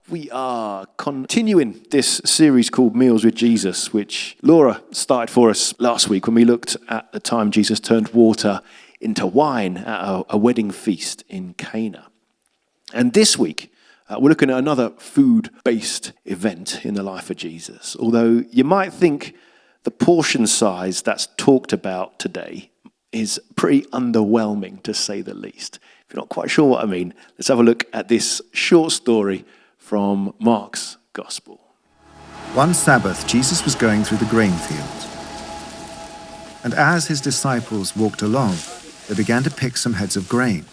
We are continuing this series called Meals with Jesus, which Laura started for us last week when we looked at the time Jesus turned water into wine at a wedding feast in Cana. And this week, we're looking at another food-based event in the life of Jesus. Although you might think the portion size that's talked about today is pretty underwhelming, to say the least. If you're not quite sure what I mean, let's have a look at this short story from Mark's Gospel. One Sabbath, Jesus was going through the grain fields. And as his disciples walked along, they began to pick some heads of grain.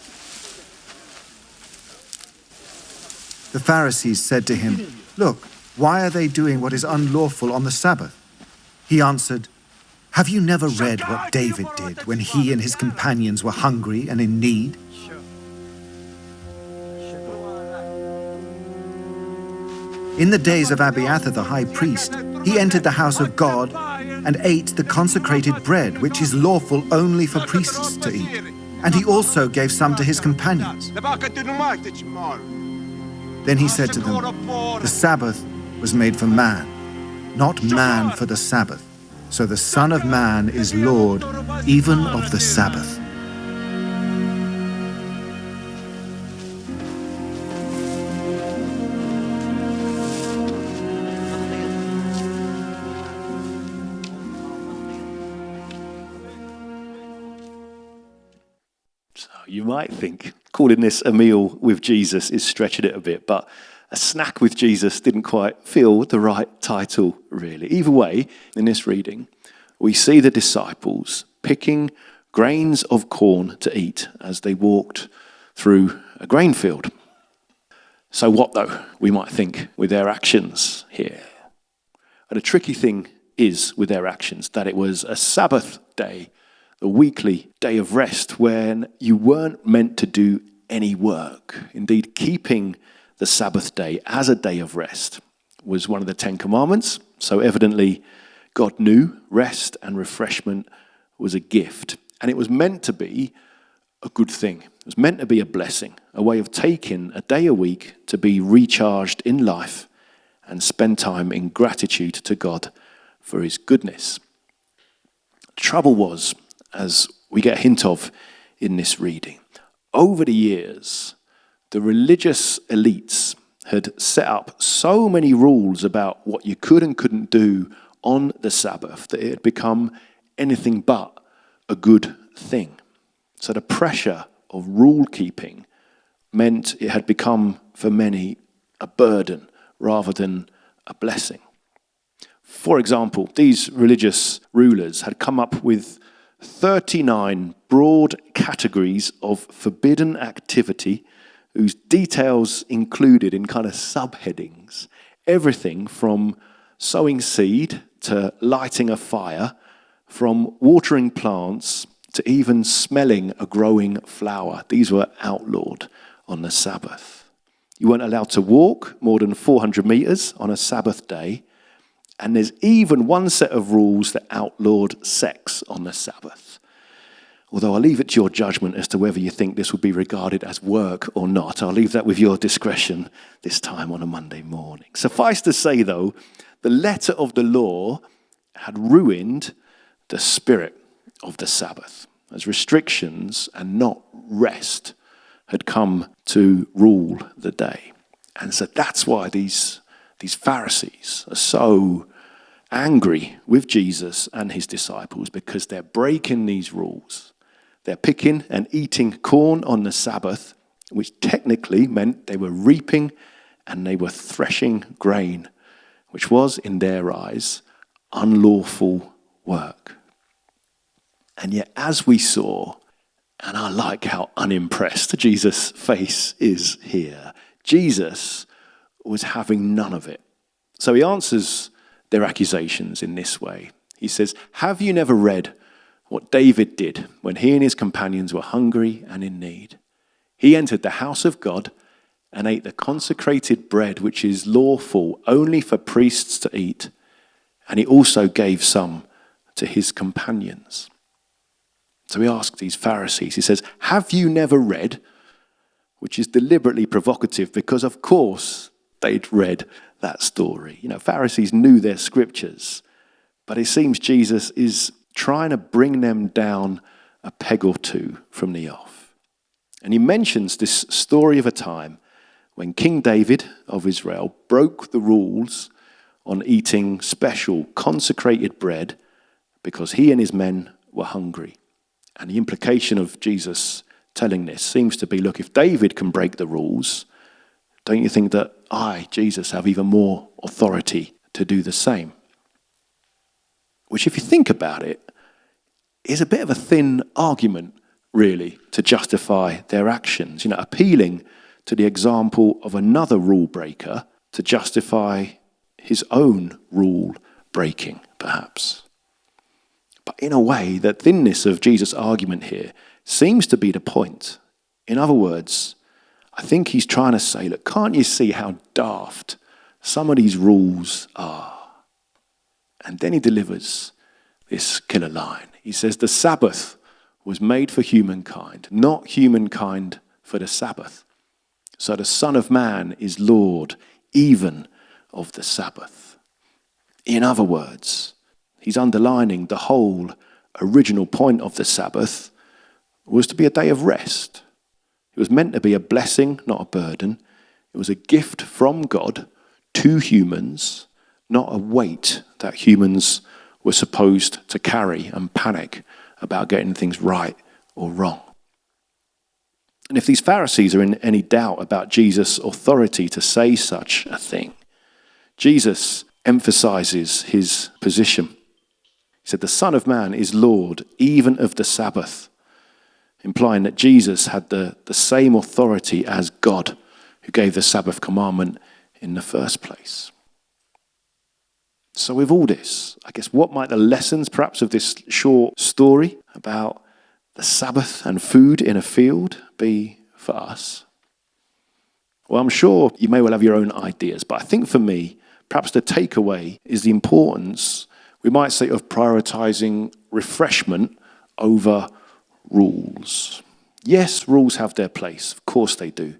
The Pharisees said to him, "Look, why are they doing what is unlawful on the Sabbath?" He answered, "Have you never read what David did when he and his companions were hungry and in need? In the days of Abiathar the high priest, he entered the house of God and ate the consecrated bread, which is lawful only for priests to eat. And he also gave some to his companions." Then he said to them, "The Sabbath was made for man, not man for the Sabbath. So the Son of Man is Lord even of the Sabbath." You might think calling this a meal with Jesus is stretching it a bit, but a snack with Jesus didn't quite feel the right title, really. Either way, in this reading, we see the disciples picking grains of corn to eat as they walked through a grain field. So what, though, we might think, with their actions here? And the tricky thing is with their actions that it was a Sabbath day, the weekly day of rest, when you weren't meant to do any work. Indeed, keeping the Sabbath day as a day of rest was one of the 10 Commandments. So evidently, God knew rest and refreshment was a gift. And it was meant to be a good thing. It was meant to be a blessing, a way of taking a day a week to be recharged in life and spend time in gratitude to God for his goodness. The trouble was, as we get a hint of in this reading, over the years, the religious elites had set up so many rules about what you could and couldn't do on the Sabbath that it had become anything but a good thing. So the pressure of rule keeping meant it had become, for many, a burden rather than a blessing. For example, these religious rulers had come up with 39 broad categories of forbidden activity whose details included in kind of subheadings everything from sowing seed to lighting a fire, from watering plants to even smelling a growing flower. These were outlawed on the Sabbath. You weren't allowed to walk more than 400 meters on a Sabbath day. And there's even one set of rules that outlawed sex on the Sabbath. Although I'll leave it to your judgment as to whether you think this would be regarded as work or not. I'll leave that with your discretion this time on a Monday morning. Suffice to say, though, the letter of the law had ruined the spirit of the Sabbath, as restrictions and not rest had come to rule the day. And so that's why these Pharisees are so angry with Jesus and his disciples, because they're breaking these rules. They're picking and eating corn on the Sabbath, which technically meant they were reaping and they were threshing grain, which was, in their eyes, unlawful work. And yet, as we saw, and I like how unimpressed Jesus' face is here, Jesus was having none of it. So he answers their accusations in this way. He says, "Have you never read what David did when he and his companions were hungry and in need? He entered the house of God and ate the consecrated bread, which is lawful only for priests to eat, and he also gave some to his companions." So he asks these Pharisees, he says, "Have you never read?" Which is deliberately provocative because, of course, they'd read that story. Pharisees knew their scriptures, but it seems Jesus is trying to bring them down a peg or two from the off. And he mentions this story of a time when King David of Israel broke the rules on eating special consecrated bread because he and his men were hungry. And the implication of Jesus telling this seems to be, look, if David can break the rules, don't you think that I, Jesus, have even more authority to do the same? Which, if you think about it, is a bit of a thin argument, really, to justify their actions. Appealing to the example of another rule breaker to justify his own rule breaking, perhaps. But in a way, the thinness of Jesus' argument here seems to be the point. In other words, I think he's trying to say, look, can't you see how daft some of these rules are? And then he delivers this killer line. He says, the Sabbath was made for humankind, not humankind for the Sabbath. So the Son of Man is Lord even of the Sabbath. In other words, he's underlining the whole original point of the Sabbath was to be a day of rest. It was meant to be a blessing, not a burden. It was a gift from God to humans, not a weight that humans were supposed to carry and panic about getting things right or wrong. And if these Pharisees are in any doubt about Jesus' authority to say such a thing, Jesus emphasizes his position. He said, the Son of Man is Lord even of the Sabbath, implying that Jesus had the same authority as God who gave the Sabbath commandment in the first place. So with all this, I guess what might the lessons perhaps of this short story about the Sabbath and food in a field be for us? Well, I'm sure you may well have your own ideas, but I think for me, perhaps the takeaway is the importance, we might say, of prioritizing refreshment over rules. Yes, rules have their place. Of course they do.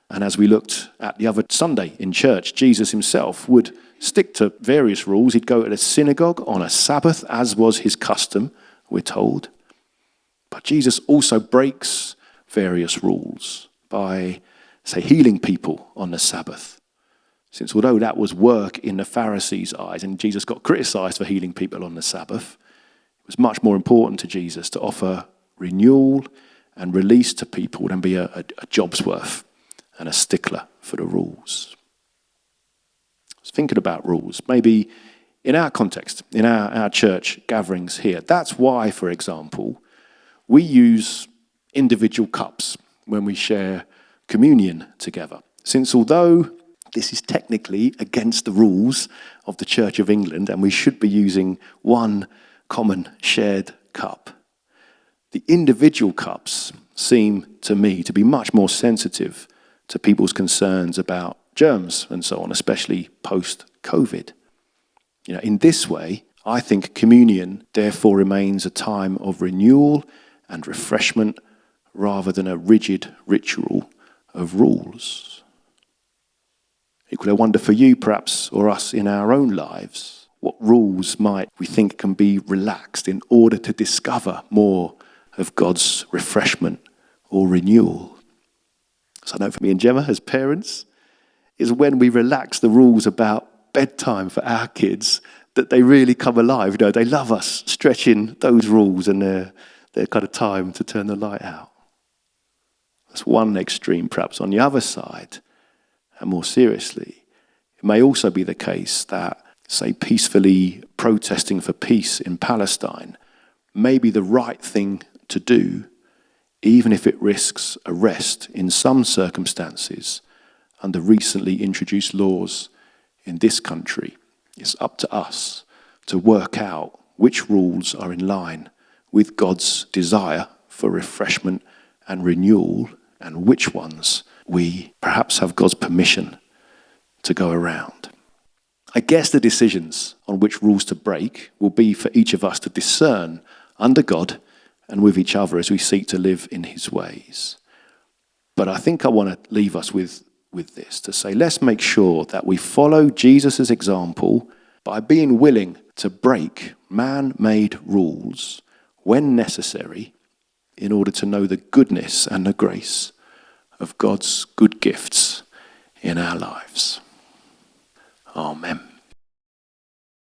And as we looked at the other Sunday in church, Jesus himself would stick to various rules. He'd go to the synagogue on a Sabbath, as was his custom, we're told. But Jesus also breaks various rules by, say, healing people on the Sabbath. Since although that was work in the Pharisees' eyes, and Jesus got criticized for healing people on the Sabbath, it was much more important to Jesus to offer renewal and release to people than be a job's worth and a stickler for the rules. I was thinking about rules, maybe in our context, in our church gatherings here. That's why, for example, we use individual cups when we share communion together. Since although this is technically against the rules of the Church of England and we should be using one common shared cup, the individual cups seem to me to be much more sensitive to people's concerns about germs and so on, especially post-COVID. In this way, I think communion therefore remains a time of renewal and refreshment rather than a rigid ritual of rules. Equally, I wonder for you, perhaps, or us in our own lives, what rules might we think can be relaxed in order to discover more of God's refreshment or renewal? So I know for me and Gemma, as parents, is when we relax the rules about bedtime for our kids that they really come alive. They love us stretching those rules and their kind of time to turn the light out. That's one extreme, perhaps. On the other side, and more seriously, it may also be the case that, say, peacefully protesting for peace in Palestine may be the right thing to do, even if it risks arrest in some circumstances under recently introduced laws in this country. It's up to us to work out which rules are in line with God's desire for refreshment and renewal, and which ones we perhaps have God's permission to go around. I guess the decisions on which rules to break will be for each of us to discern under God and with each other as we seek to live in his ways. But I think I want to leave us with with this, to say, let's make sure that we follow Jesus' example by being willing to break man-made rules when necessary in order to know the goodness and the grace of God's good gifts in our lives. Amen.